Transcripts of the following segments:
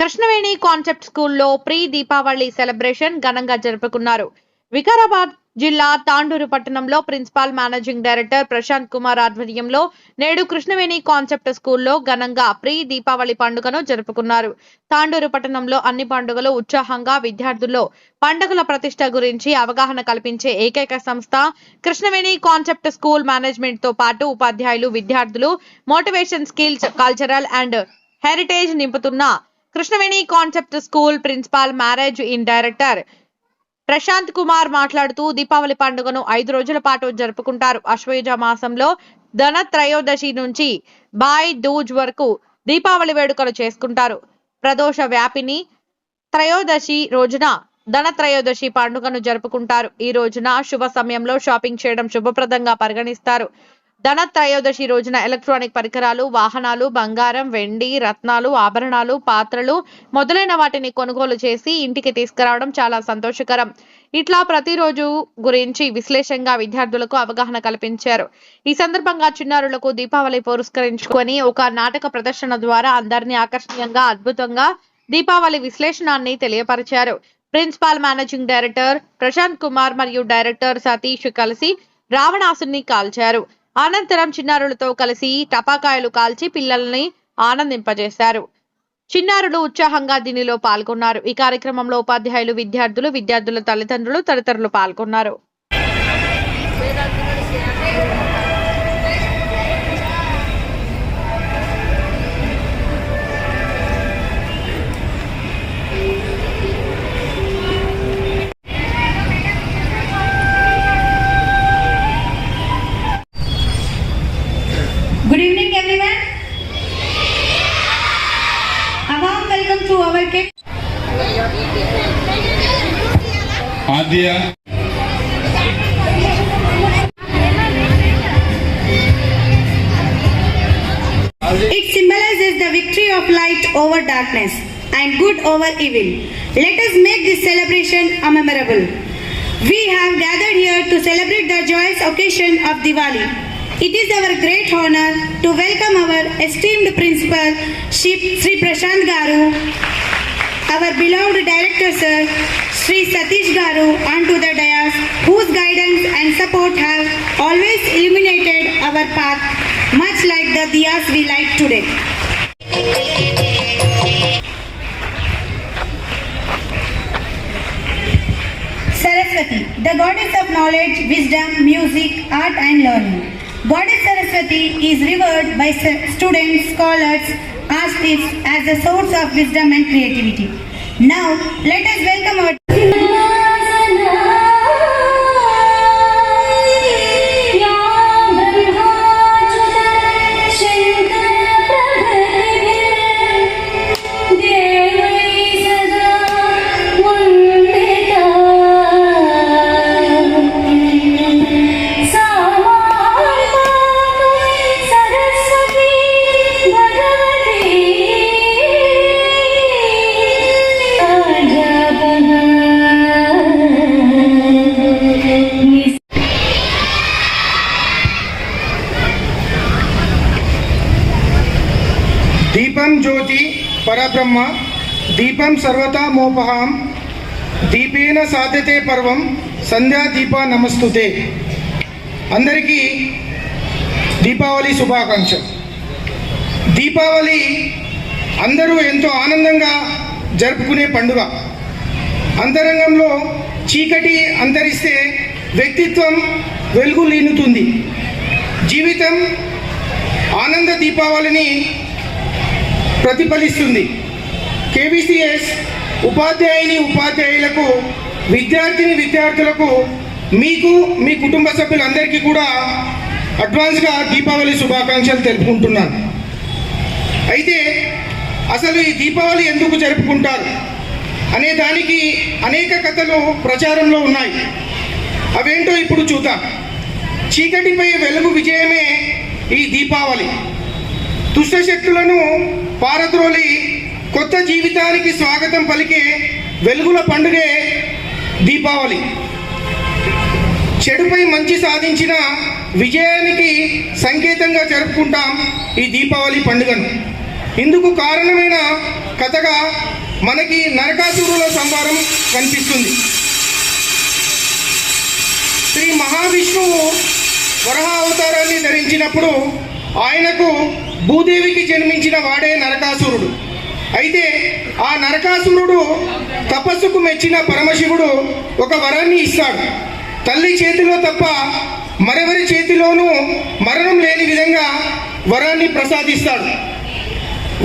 Krishnaveni concept స్కూల్లో pre Deepavali celebration ఘనంగా జరుపుకున్నారు. వికారాబాద్ జిల్లా తాండూరు పట్టణంలో principal managing director Prashanth Kumar ఆధ్వర్యంలో నేడు కృష్ణవేణి కాన్సెప్ట్ స్కూల్లో ఘనంగా ప్రీ దీపావళి పండుగను జరుపుకున్నారు. తాండూరు పట్టణంలో అన్ని పండుగలు ఉత్సాహంగా విద్యార్థుల్లో పండుగల ప్రతిష్ట గురించి అవగాహన కల్పించే ఏకైక సంస్థ కృష్ణవేణి కాన్సెప్ట్ స్కూల్. మేనేజ్మెంట్ తో పాటు ఉపాధ్యాయులు, విద్యార్థులు motivation, skills, cultural and heritage నింపుతున్న Krishnaveni concept school principal managing director Prashanth Kumar మాట్లాడుతూ దీపావళి పండుగను 5 రోజుల పాటు జరుపుకుంటారు. అశ్వయుజ మాసంలో ధన త్రయోదశి నుంచి భాయ్ దూజ్ వరకు దీపావళి వేడుకలు చేసుకుంటారు. ప్రదోష వ్యాపిని త్రయోదశి రోజున ధన త్రయోదశి పండుగను జరుపుకుంటారు. ఈ రోజున శుభ సమయంలో షాపింగ్ చేయడం శుభప్రదంగా పరిగణిస్తారు. ధన త్రయోదశి రోజున ఎలక్ట్రానిక్ పరికరాలు, వాహనాలు, బంగారం, వెండి, రత్నాలు, ఆభరణాలు, పాత్రలు మొదలైన వాటిని కొనుగోలు చేసి ఇంటికి తీసుకురావడం చాలా సంతోషకరం. ఇట్లా ప్రతిరోజు గురించి విశ్లేషంగా విద్యార్థులకు అవగాహన కల్పించారు. ఈ సందర్భంగా చిన్నారులకు దీపావళి పురస్కరించుకొని ఒక నాటక ప్రదర్శన ద్వారా అందరినీ ఆకర్షణీయంగా, అద్భుతంగా దీపావళి విశ్లేషణాన్ని తెలియపరిచారు. Principal managing director Prashanth Kumar మరియు డైరెక్టర్ సతీష్ కలిసి రావణాసుని కాల్చారు. అనంతరం చిన్నారులతో కలిసి టపాకాయలు కాల్చి పిల్లల్ని ఆనందింపజేశారు. చిన్నారులు ఉత్సాహంగా దీనిలో పాల్గొన్నారు. ఈ కార్యక్రమంలో ఉపాధ్యాయులు, విద్యార్థుల తల్లిదండ్రులు తదితరులు పాల్గొన్నారు. Good evening, everyone. A warm welcome to our kids. Adya. It symbolizes the victory of light over darkness and good over evil. Let us make this celebration memorable. We have gathered here to celebrate the joyous occasion of Diwali. It is our great honor to welcome our esteemed principal, Sri Prashant Garu, our beloved director sir, Sri Satish Garu, onto the dais, whose guidance and support have always illuminated our path, much like the diyas we light today. Saraswati, the goddess of knowledge, wisdom, music, art and learning. Goddess Saraswati is revered by students, scholars, artists as the source of wisdom and creativity. Now, let us welcome our దీపం జ్యోతి పరబ్రహ్మ దీపం సర్వతా మోపహాం దీపేన సాధ్యతే పర్వం సంధ్యా దీప నమస్తుతే. అందరికీ దీపావళి శుభాకాంక్షలు. దీపావళి అందరూ ఎంతో ఆనందంగా జరుపుకునే పండుగ. అంతరంగంలో చీకటి అంతరిస్తే వ్యక్తిత్వం వెలుగు లీనుతుంది. జీవితం ఆనంద దీపావళిని ప్రతిఫలిస్తుంది. కేవీసీఎస్ ఉపాధ్యాయులకు, విద్యార్థులకు, మీకు, మీ కుటుంబ సభ్యులందరికీ కూడా అడ్వాన్స్గా దీపావళి శుభాకాంక్షలు తెలుపుకుంటున్నాను. అయితే అసలు ఈ దీపావళి ఎందుకు జరుపుకుంటారు అనే దానికి అనేక కథలు ప్రచారంలో ఉన్నాయి. అవేంటో ఇప్పుడు చూద్దాం. చీకటిపై వెలుగు విజయమే ఈ దీపావళి. దుష్టశక్తులను పారద్రోలి కొత్త జీవితానికి స్వాగతం పలికే వెలుగుల పండుగే దీపావళి. చెడుపై మంచి సాధించిన విజయానికి సంకేతంగా జరుపుకుంటాం ఈ దీపావళి పండుగను. ఇందుకు కారణమైన కథగా మనకి నరకాసురుల సంహారం కనిపిస్తుంది. శ్రీ మహావిష్ణువు వరాహ అవతారాన్ని ధరించినప్పుడు ఆయనకు భూదేవికి జన్మించిన వాడే నరకాసురుడు. అయితే ఆ నరకాసురుడు తపస్సుకు మెచ్చిన పరమశివుడు ఒక వరాన్ని ఇస్తాడు. తల్లి చేతిలో తప్ప మరెవరి చేతిలోనూ మరణం లేని విధంగా వరాన్ని ప్రసాదిస్తాడు.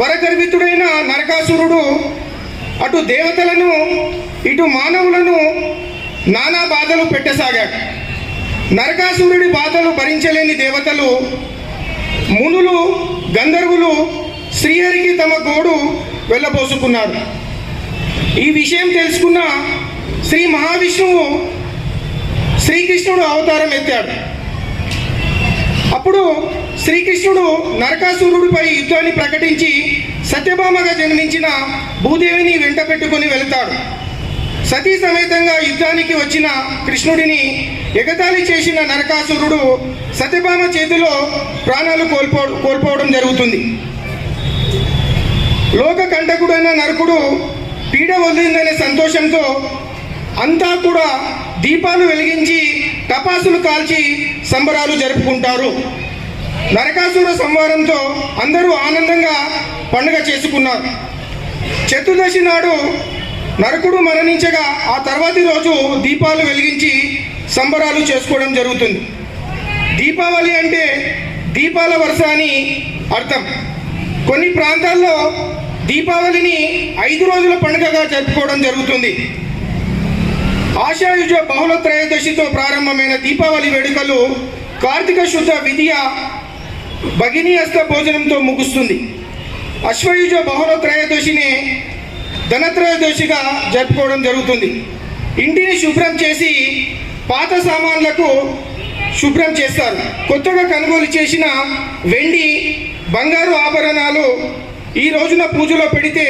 వరగర్వితుడైన నరకాసురుడు అటు దేవతలను ఇటు మానవులను నానా బాధలు పెట్టసాగాడు. నరకాసురుడి బాధలు భరించలేని దేవతలు, మునులు, గంధర్వులు శ్రీహరికి తమ గోడు వెళ్ళబోసుకున్నారు. ఈ విషయం తెలుసుకున్న శ్రీ మహావిష్ణువు శ్రీకృష్ణుడు అవతారం ఎత్తాడు. అప్పుడు శ్రీకృష్ణుడు నరకాసురుడిపై యుద్ధాన్ని ప్రకటించి సత్యభామగా జన్మించిన భూదేవిని వెంట పెట్టుకుని వెళతాడు. సతీ సమేతంగా యుద్ధానికి వచ్చిన కృష్ణుడిని ఎగతాళి చేసిన నరకాసురుడు సత్యభామ చేతిలో ప్రాణాలు కోల్పోవడం జరుగుతుంది. లోక కంటకుడైన నరకుడు పీడ వదిలిందనే సంతోషంతో అంతా కూడా దీపాలు వెలిగించి టపాసులు కాల్చి సంబరాలు జరుపుకుంటారు. నరకాసుర సంహారంతో అందరూ ఆనందంగా పండుగ చేసుకున్నారు. చతుర్దశి నాడు నరకుడు మరణించగా ఆ తర్వాతి రోజు దీపాలు వెలిగించి సంబరాలు చేసుకోవడం జరుగుతుంది. దీపావళి అంటే దీపాల వరుస అని అర్థం. కొన్ని ప్రాంతాల్లో దీపావళిని 5 రోజుల పండుగగా జరుపుకోవడం జరుగుతుంది. ఆషాయుజ బహుళ త్రయోదశితో ప్రారంభమైన దీపావళి వేడుకలు కార్తీక శుద్ధ విధియ భగిని హస్త భోజనంతో ముగుస్తుంది. అశ్వయుజ బహుళ త్రయోదశిని ధనత్రయోదశిగా జరుపుకోవడం జరుగుతుంది. ఇంటిని శుభ్రం చేసి పాత సామాన్లకు శుభ్రం చేస్తారు. కొత్తగా కొనుగోలు చేసిన వెండి, బంగారు ఆభరణాలు ఈ రోజున పూజలో పెడితే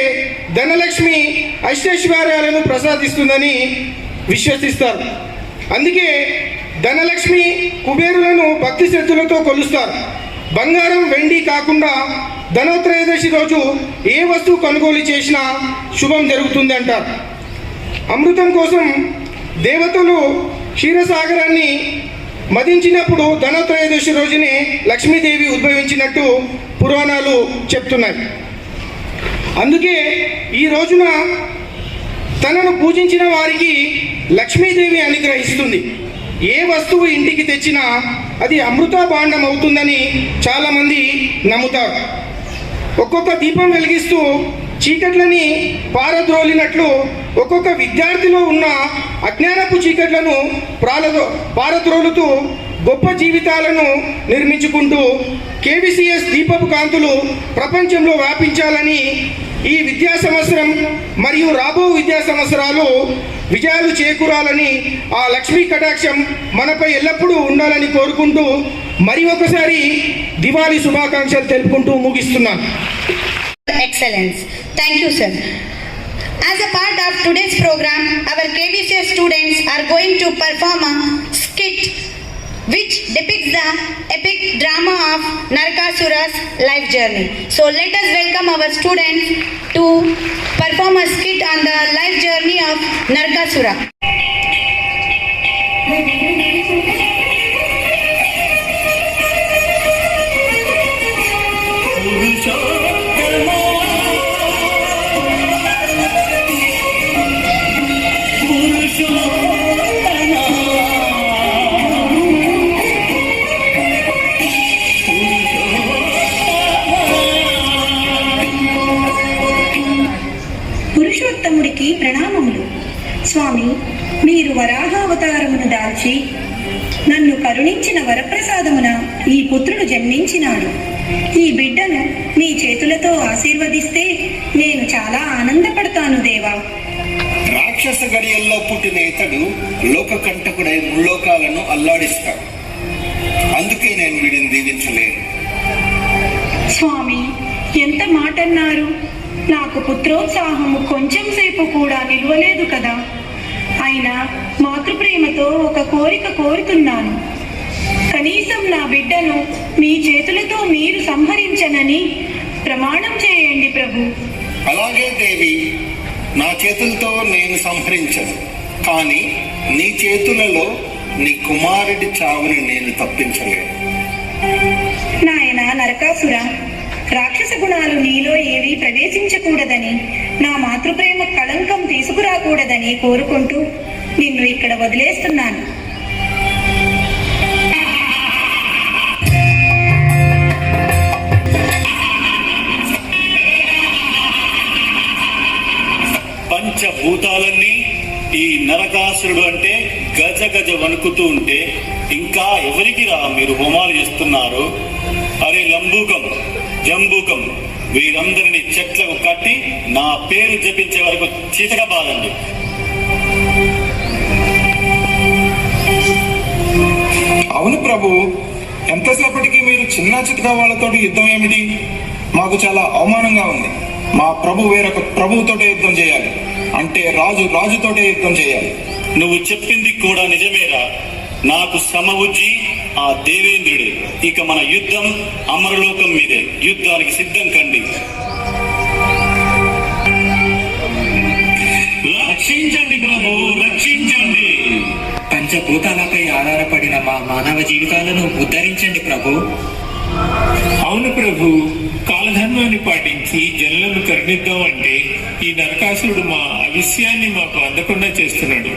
ధనలక్ష్మి ఐశ్వర్యాలను ప్రసాదిస్తుందని విశ్వసిస్తారు. అందుకే ధనలక్ష్మి, కుబేరులను భక్తి శ్రద్ధలతో కొలుస్తారు. బంగారం, వెండి కాకుండా ధనోత్రయోదశి రోజు ఏ వస్తువు కొనుగోలు చేసినా శుభం జరుగుతుంది అంటారు. అమృతం కోసం దేవతలు క్షీరసాగరాన్ని మదించినప్పుడు ధనోత్రయోదశి రోజునే లక్ష్మీదేవి ఉద్భవించినట్టు పురాణాలు చెప్తున్నాయి. అందుకే ఈ రోజున తనను పూజించిన వారికి లక్ష్మీదేవి అనుగ్రహిస్తుంది. ఏ వస్తువు ఇంటికి తెచ్చినా అది అమృత భాండం అవుతుందని చాలామంది నమ్ముతారు. ఒక్కొక్క దీపం వెలిగిస్తూ చీకట్లని పారద్రోలినట్లు ఒక్కొక్క విద్యార్థిలో ఉన్న అజ్ఞానపు చీకట్లను పారద్రోలుతూ గొప్ప జీవితాలను నిర్మించుకుంటూ కేవీసీఎస్ దీపపు కాంతులు ప్రపంచంలో వ్యాపించాలని ఈ విద్యా సంవత్సరం మరియు రాబో విద్యా సంవత్సరాలు విజయాలు చేకూరాలని ఆ లక్ష్మీ కటాక్షం మనపై ఎల్లప్పుడూ ఉండాలని కోరుకుంటూ మరి ఒకసారి దివాళీ శుభాకాంక్షలు తెలుపుకుంటూ ముగిస్తున్నాను. Excellence. Thank you, sir. As a part of today's program, our KVCS students are going to perform a skit which depicts the epic drama of Narakasura's life journey. So let us welcome our students to perform a skit on the life journey of Narakasura. పురుషోత్తముడికి ప్రణామములు. స్వామి, మీరు వరాహావతారమును దాల్చి నన్ను కరుణించిన వరప్రసాదమున ఈ పుత్రుడు జన్మించినాడు. ఈ బిడ్డను మీ చేతులతో ఆశీర్వదిస్తే నేను చాలా ఆనందపడతాను దేవా. రాక్షస గడియల్లో పుట్టిన ఇతడు లోక కంటకుడై ముల్లోకాలను అల్లాడిస్తాడు. అందుకే నేను వీడిని దీవించలేను. స్వామి, ఎంత మాటన్నారు. నాకు పుత్రోత్సాహము కొంచెం సేపు కూడా నిలవలేదు కదా. అయినా మాతృప్రేమతో ఒక కోరిక కోరుతున్నాను. కనీసం నా బిడ్డను మీ చేతులతో మీరు సంహరించనని ప్రమాణం చేయండి ప్రభు. అలాగే దేవి, నా చేతులతో నేను సంహరించను, కానీ నీ చేతులలో నీ కుమారుడి చావుని నేను తప్పించలేను. నాయన నరకాసుర, రాక్షస గుణాలు నీలో ఏవి ప్రవేశించకూడదని, నా మాతృప్రేమ కళంకం తీసుకురాకూడదని కోరుకుంటూ నిన్ను ఇక్కడ వదిలేస్తున్నాను. పంచభూతాలన్నీ ఈ నరకాసురుడు అంటే గజ గజ వణుకుతూ ఉంటే ఇంకా ఎవరికి రా మీరు హోమాలు చేస్తున్నారు? అరే లంబూకం, జంబూకం, వీరందరినీ చెట్లకు కట్టి నా పేరు జపించే వరకు చీతగా బాదండి. అవును ప్రభు, ఎంతసేపటికి మీరు చిన్న చితక వాళ్ళతో యుద్ధం ఏమిటి? మాకు చాలా అవమానంగా ఉంది. మా ప్రభు వేరొక ప్రభువుతోటే యుద్ధం చేయాలి, అంటే రాజుతోటే యుద్ధం చేయాలి. నువ్వు చెప్పింది కూడా నిజమేరా. నాకు సమవుజ్జి ఆ దేవేంద్రుడే. ఇక మన యుద్ధం అమరలోకం మీదే. యుద్ధానికి సిద్ధం కండి. రక్షించండి ప్రభు, రక్షించండి. పంచభూతాలపై ఆధారపడిన మా మానవ జీవితాలను ఉద్ధరించండి ప్రభు. అవును ప్రభు, కాలధర్మాన్ని పాటించి జనులను కరుణిద్దామంటే ఈ నరకాసురుడు మా అవిష్యాన్ని మాకు అందకుండా చేస్తున్నాడు.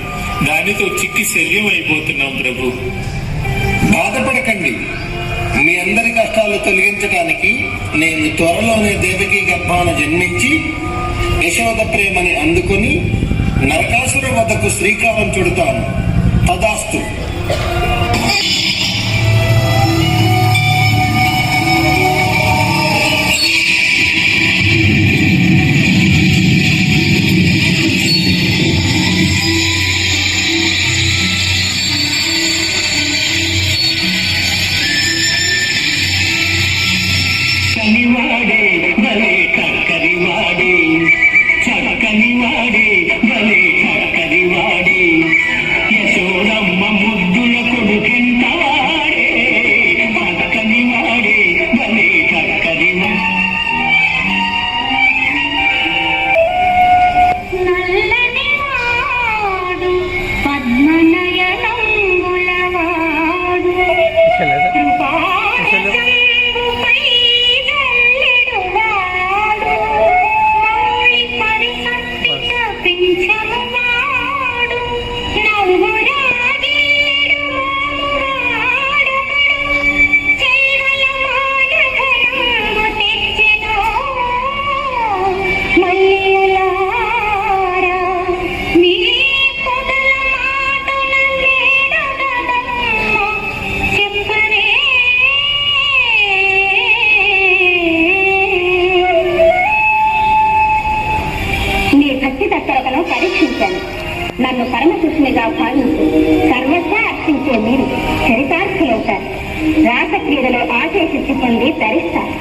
దానితో చిక్కి శల్యం అయిపోతున్నాం ప్రభు. బాధపడకండి, మీ అందరి కష్టాలు తొలగించడానికి నేను త్వరలోనే దేవకి గర్భాన జన్మించి యశోద ప్రేమని అందుకుని నరకాసుర వద్దకు శ్రీకారం చుడతాను. తదాస్తు. కనివాడే భలే చక్కనివాడే, చక్కనివాడే భలే చక్కనివాడే, యశోదమ్మ ముద్దుల కొడుకెంత వాడే, చక్కనివాడే భలే చక్కనివాడే. నల్లని వాడు పద్మనయనంబులవాడు కృపాజంబుపై జల్లెడువాడు మౌళి పరిసప్పిత పింఛమువాడు నవ్వురాగేడు మోమువాడొకడు చైవల మానధనంబు తెచ్చెను మల్లియులారా మీ పొదల మాటల వేడగదమ్మ చెప్పరే. నీ భక్తి తత్పరతను పరీక్షించాను. నన్ను పరమకృష్ణునిగా భావించి సర్వస్వ అర్పించే మీరు చరితార్థులవుతారు. రాసక్రీడలో ఆశేషిచ్చి పొంది ధరిస్తారు.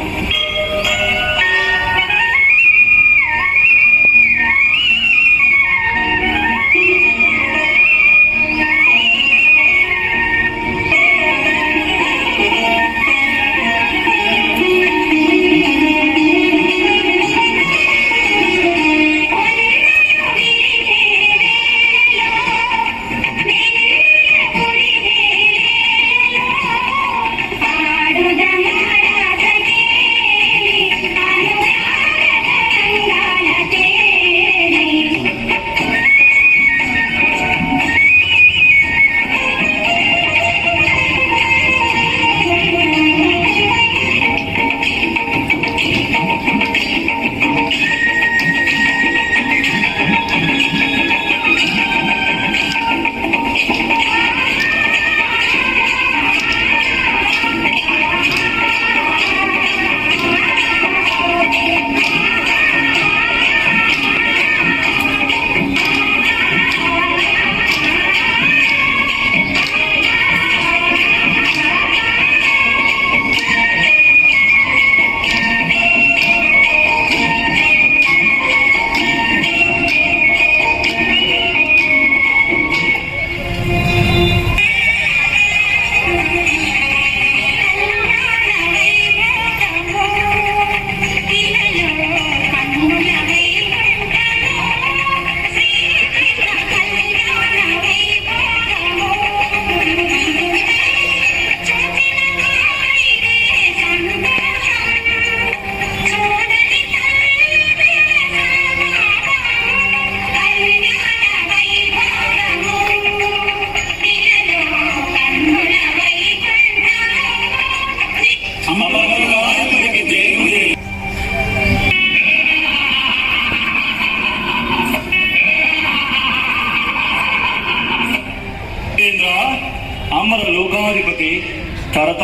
ఆడుదమాడసగే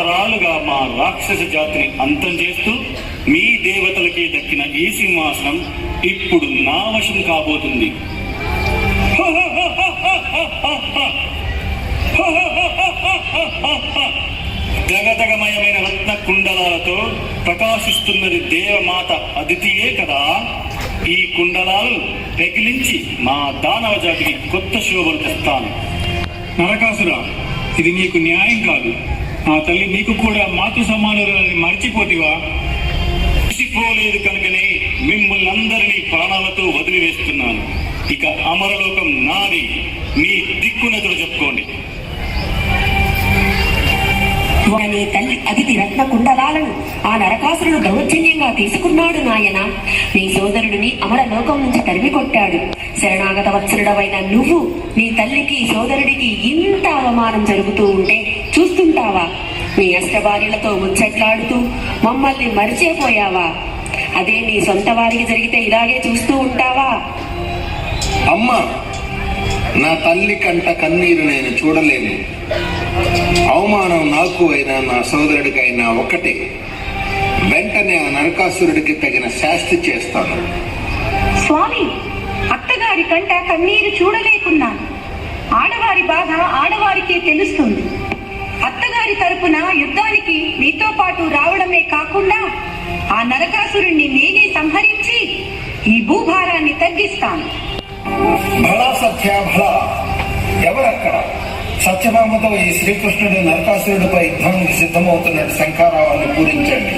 తరతరాలుగా మా రాక్షస జాతిని అంతం చేస్తూ మీ దేవతలకి దక్కిన ఈ సింహాసనం ఇప్పుడు నా వశం కాబోతుంది. జగజగమయమైన రత్న కుండలాలతో ప్రకాశిస్తున్నది దేవమాత అదితియే కదా. ఈ కుండలాలు పెకిలించి మా దానవ జాతికి కొత్త శోభను తెస్తాను. నరకాసుర, ఇది నీకు న్యాయం కాదు. నా తల్లి నీకు కూడా మాతృ సమానులని మర్చిపోతివా? మర్చిపోలేదు కనుకనే మిమ్మల్ని అందరినీ ప్రాణాలతో వదిలివేస్తున్నాను. ఇక అమరలోకం నాది. మీ దిక్కునెదురు చెప్పుకోండి. నీ తల్లి అదితి రత్న కుండలాలను ఆ నరకాసురుడు దౌర్జన్యంగా తీసుకున్నాడు నాయన. నీ సోదరుడిని అమర లోకం నుంచి తరిమి కొట్టాడు. శరణాగత వత్సరుడవైన నువ్వు నీ తల్లికి సోదరుడికి ఇంత అవమానం జరుగుతూ ఉంటే చూస్తుంటావా? నీ అష్టభార్యలతో ముచ్చట్లాడుతూ మమ్మల్ని మరిచిపోయావా? అదే నీ సొంత వారికి జరిగితే ఇలాగే చూస్తూ ఉంటావా? అమ్మా, నా తల్లి కంట కన్నీరు నేను చూడలేను. అవమానం నాకు అయినా నా సోదరుడికైనా ఒక్కటే. వెంటనే ఆ నరకాసురుడికి తగిన శాస్తి చేస్తాను. స్వామి, అత్తగారి కంట కన్నీరు చూడలేకున్నాను. ఆడవారి బాధ ఆడవారికే తెలుస్తుంది. అత్తగారి తరపున యుద్ధానికి మీతో పాటు రావడమే కాకుండా ఆ నరకాసురుణ్ణి నేనే సంహరించి ఈ భూభారాన్ని తగ్గిస్తాను. భళా సత్య భళా. ఎవరక్కడ? సత్యభామతో ఈ శ్రీకృష్ణుడు నరకాసురుడిపై యుద్ధానికి సిద్ధమవుతున్నట్టు శంఖారావాన్ని పూరించండి.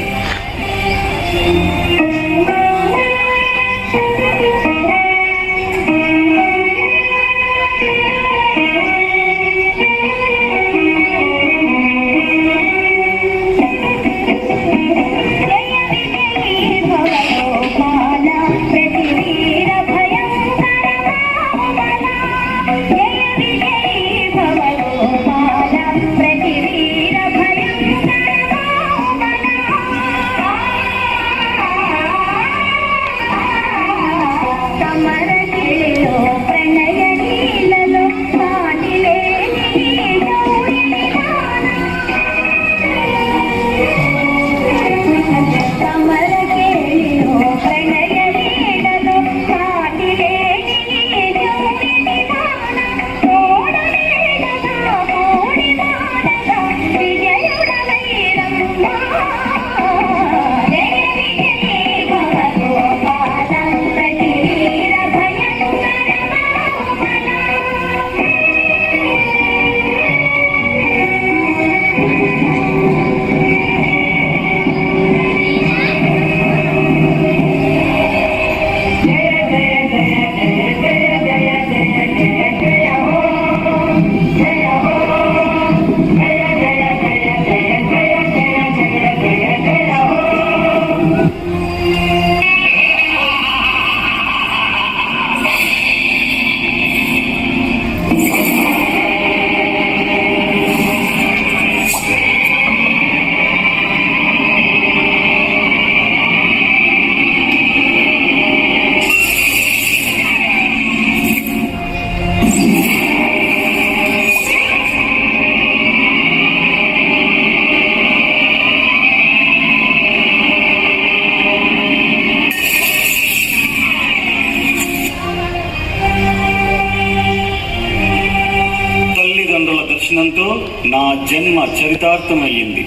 నా జన్మ చరితార్థమయ్యింది.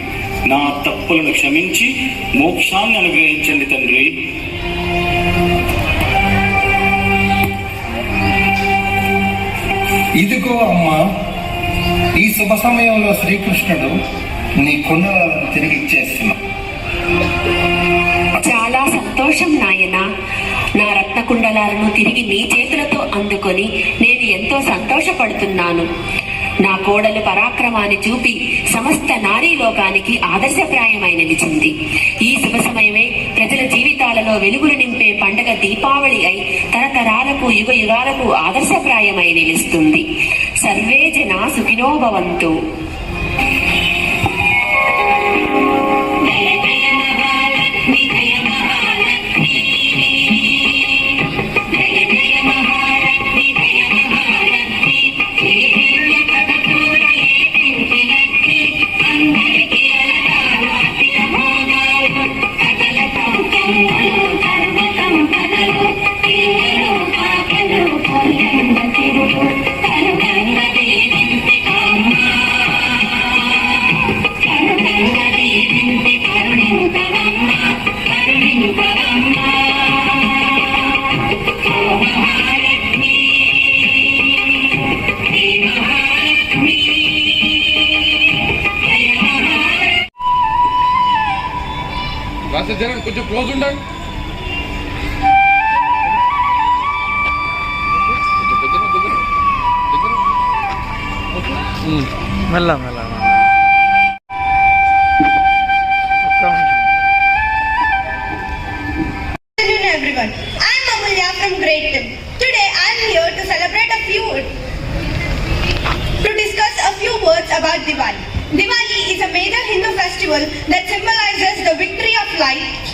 నా తప్పులను క్షమించి మోక్షాన్ని అనుగ్రహించండి తండ్రి. ఇదిగో అమ్మా, ఈ శుభ సమయంలో శ్రీకృష్ణుడు నీ కుండలాలను తిరిగి ఇచ్చేస్తున్నా. చాలా సంతోషం నాయన. నా రత్న కుండలాలను తిరిగి నీ చేతులతో అందుకొని నేను ఎంతో సంతోషపడుతున్నాను. నా కోడలు పరాక్రమాన్ని చూపి సమస్త నారీ లోకానికి ఆదర్శప్రాయమై నిలిచింది. ఈ శుభ సమయమే ప్రజల జీవితాలలో వెలుగులు నింపే పండగ దీపావళి అయి తరతరాలకు యుగ యుగాలకు ఆదర్శప్రాయమై నిలుస్తుంది. సర్వే జనా సుఖినో భవంతు. అందరికీ కొంచెం క్లోజ్ ఉండండి. మెల్ల మెల్ల Good afternoon everyone. I am Amulya from grade 10. Today I am here to discuss a few words about Diwali. Diwali is a major Hindu festival that symbolizes the victory of light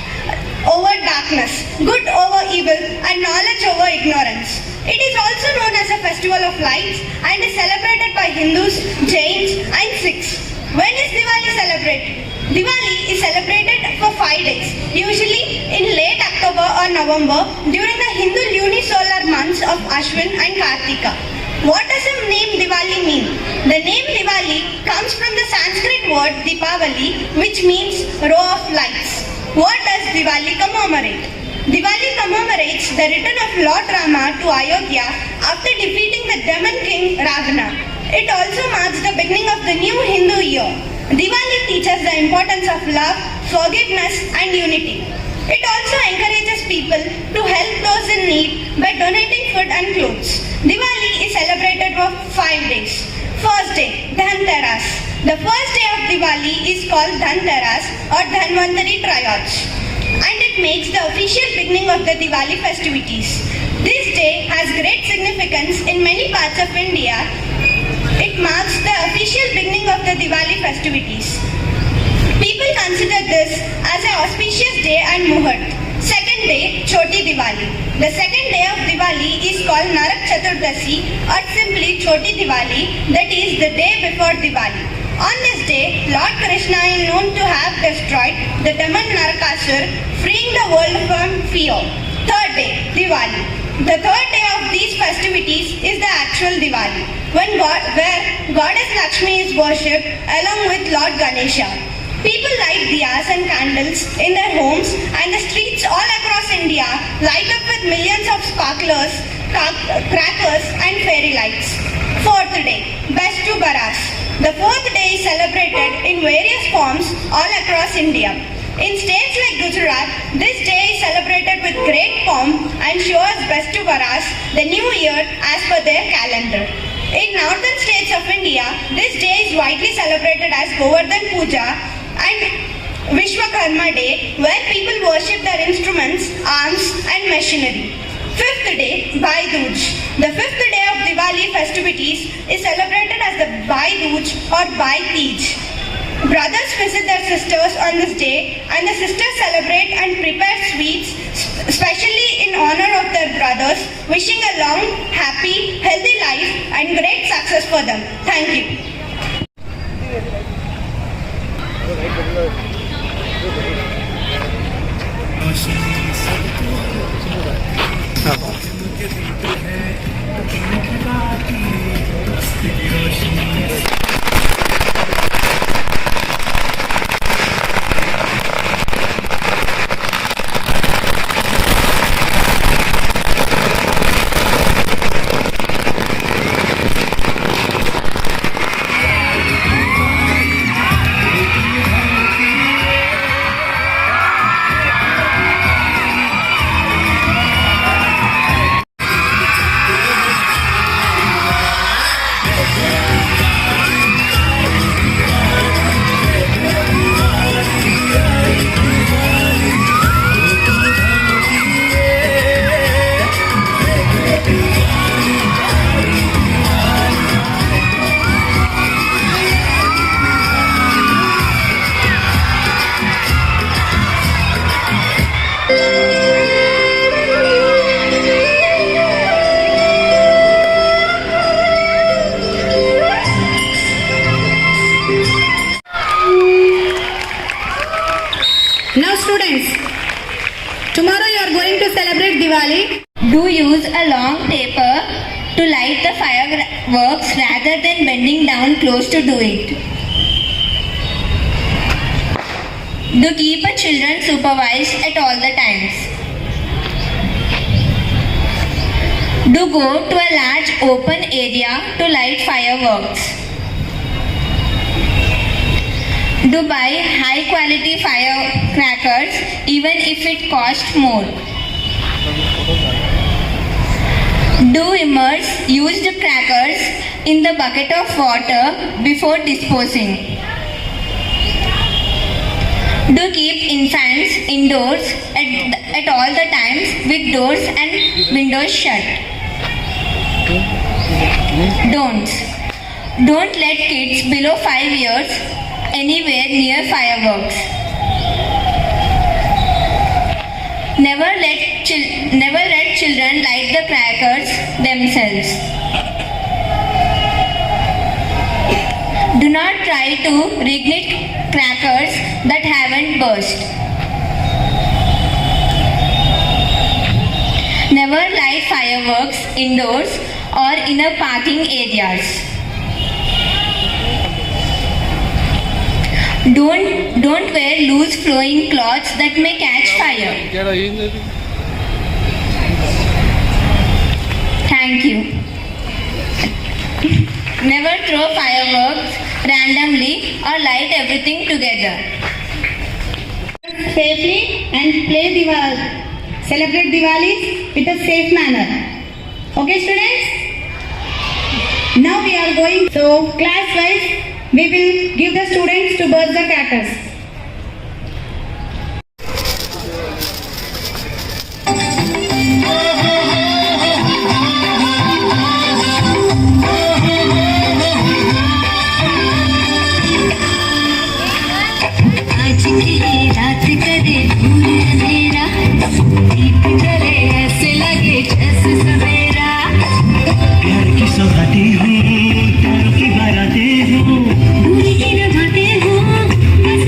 over darkness, good over evil and knowledge over ignorance. It is also known as a festival of lights and is celebrated by Hindus, Jains and Sikhs. When is Diwali celebrated? Diwali is celebrated for 5 days, usually in late October or November during the Hindu lunisolar months of Ashwin and Kartika. What does the name Diwali mean? The name Diwali comes from the Sanskrit word Dipavali, which means row of lights. What does Diwali commemorate? Diwali commemorates the return of Lord Rama to Ayodhya after defeating the demon king Ravana. It also marks the beginning of the new Hindu year. Diwali teaches the importance of love, forgiveness and unity. It also encourages people to help those in need by donating food and clothes. Diwali is celebrated for 5 days. First day, Dhanteras. The first day of Diwali is called Dhanteras or Dhanvantari Triyods, and it makes the official beginning of the Diwali festivities. This day has great significance in many parts of India. It marks the official beginning of the Diwali festivities. People consider this as an auspicious day and Muhurt. Second day, Choti Diwali. The second day of Diwali is called Narak Chaturdasi or simply Choti Diwali, that is the day before Diwali. On this day, Lord Krishna is known to have destroyed the demon Narakasur, freeing the world from fear. Third day, Diwali. The third day of these festivities is the actual Diwali, where Goddess Lakshmi is worshipped along with Lord Ganesha. People light diyas and candles in their homes, and the streets all across India light up with millions of sparklers, crackers and fairy lights. Fourth day, Bestu Baras. The fourth day is celebrated in various forms all across India. In states like Gujarat, this day is celebrated with great pomp and shows Bestu Baras, the new year as per their calendar. In northern states of India, this day is widely celebrated as Govardhan Puja and Vishwakarma Day, where people worship their instruments, arms and machinery. Fifth day, Bhai Dooj. The fifth day of Diwali festivities is celebrated as the Bhai Dooj or Bhai Teej. Brothers visit their sisters on this day, and the sisters celebrate and prepare sweets especially in honor of their brothers, wishing a long, happy, healthy life and great success for them. Thank you. Now students, tomorrow you are going to celebrate Diwali. Do use a long taper to light the fireworks rather than bending down close to do it. Do keep a children supervised at all the times. Do go to a large open area to light fireworks. Do buy high quality firecrackers even if it costs more. Do immerse used crackers in the bucket of water before disposing. Do keep infants indoors at all the times with doors and windows shut. Don'ts. Don't let kids below 5 years anywhere near fireworks. Never let children light the crackers themselves. Do not try to reignite crackers that haven't burst. Never light fireworks indoors or in a parking areas. Don't wear loose flowing cloths that may catch fire. Thank you. Never throw fireworks randomly or light everything together. Safely and celebrate Diwali with a safe manner. Okay, students? Now we are going, so class wise, we will give the students to burst the crackers. आज की रात करे भूल अंधेरा, दीप जले ऐसे लगे जैसे सवेरा। प्यार की सौगातें हो, प्यार की बारातें हो, दूरी की न बातें हो, बस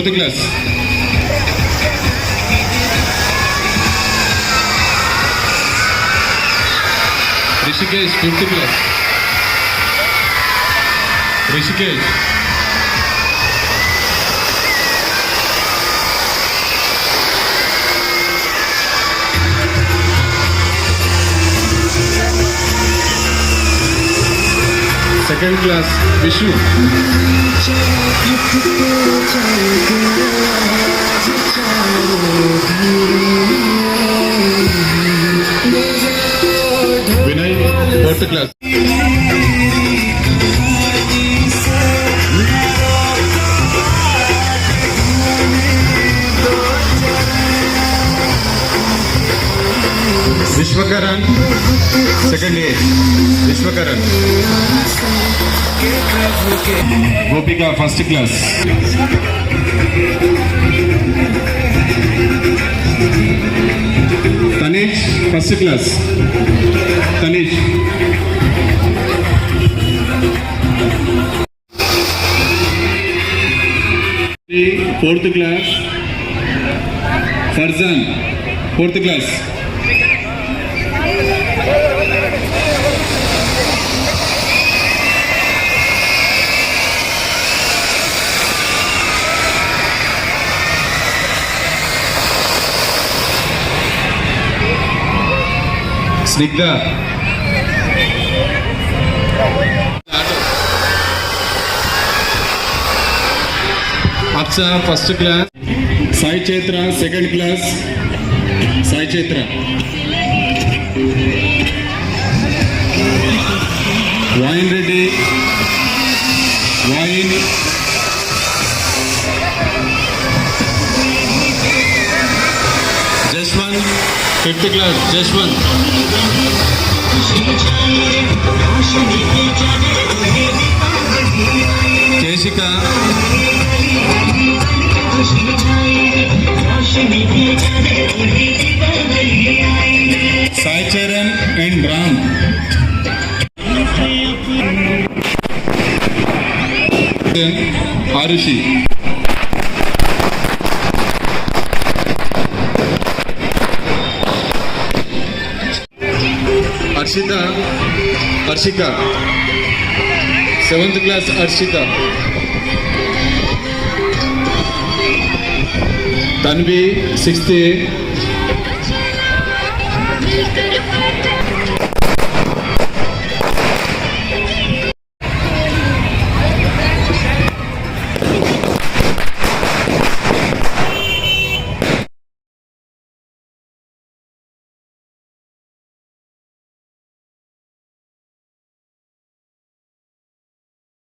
4th class. Rishikesh, 5th class. Rishikesh. Second class, Vishu. Vinay, 4th class. Vishwakaran, second A. Vishwakaran. Gopika, 1st class. Tanish, 1st class. Tanish. Fourth class. Farzan, 4th class. Snigdha. Aksha, 1st class. Sai Chetra, 2nd class. Sai Chetra. Vain Reddy. Vain. Jaswant, 5th class. Jaswant. Jessica. Sai Charan and Ram. Arushi. Arshita, Arshika, 7th class Arshita. Tanvi, 6th A.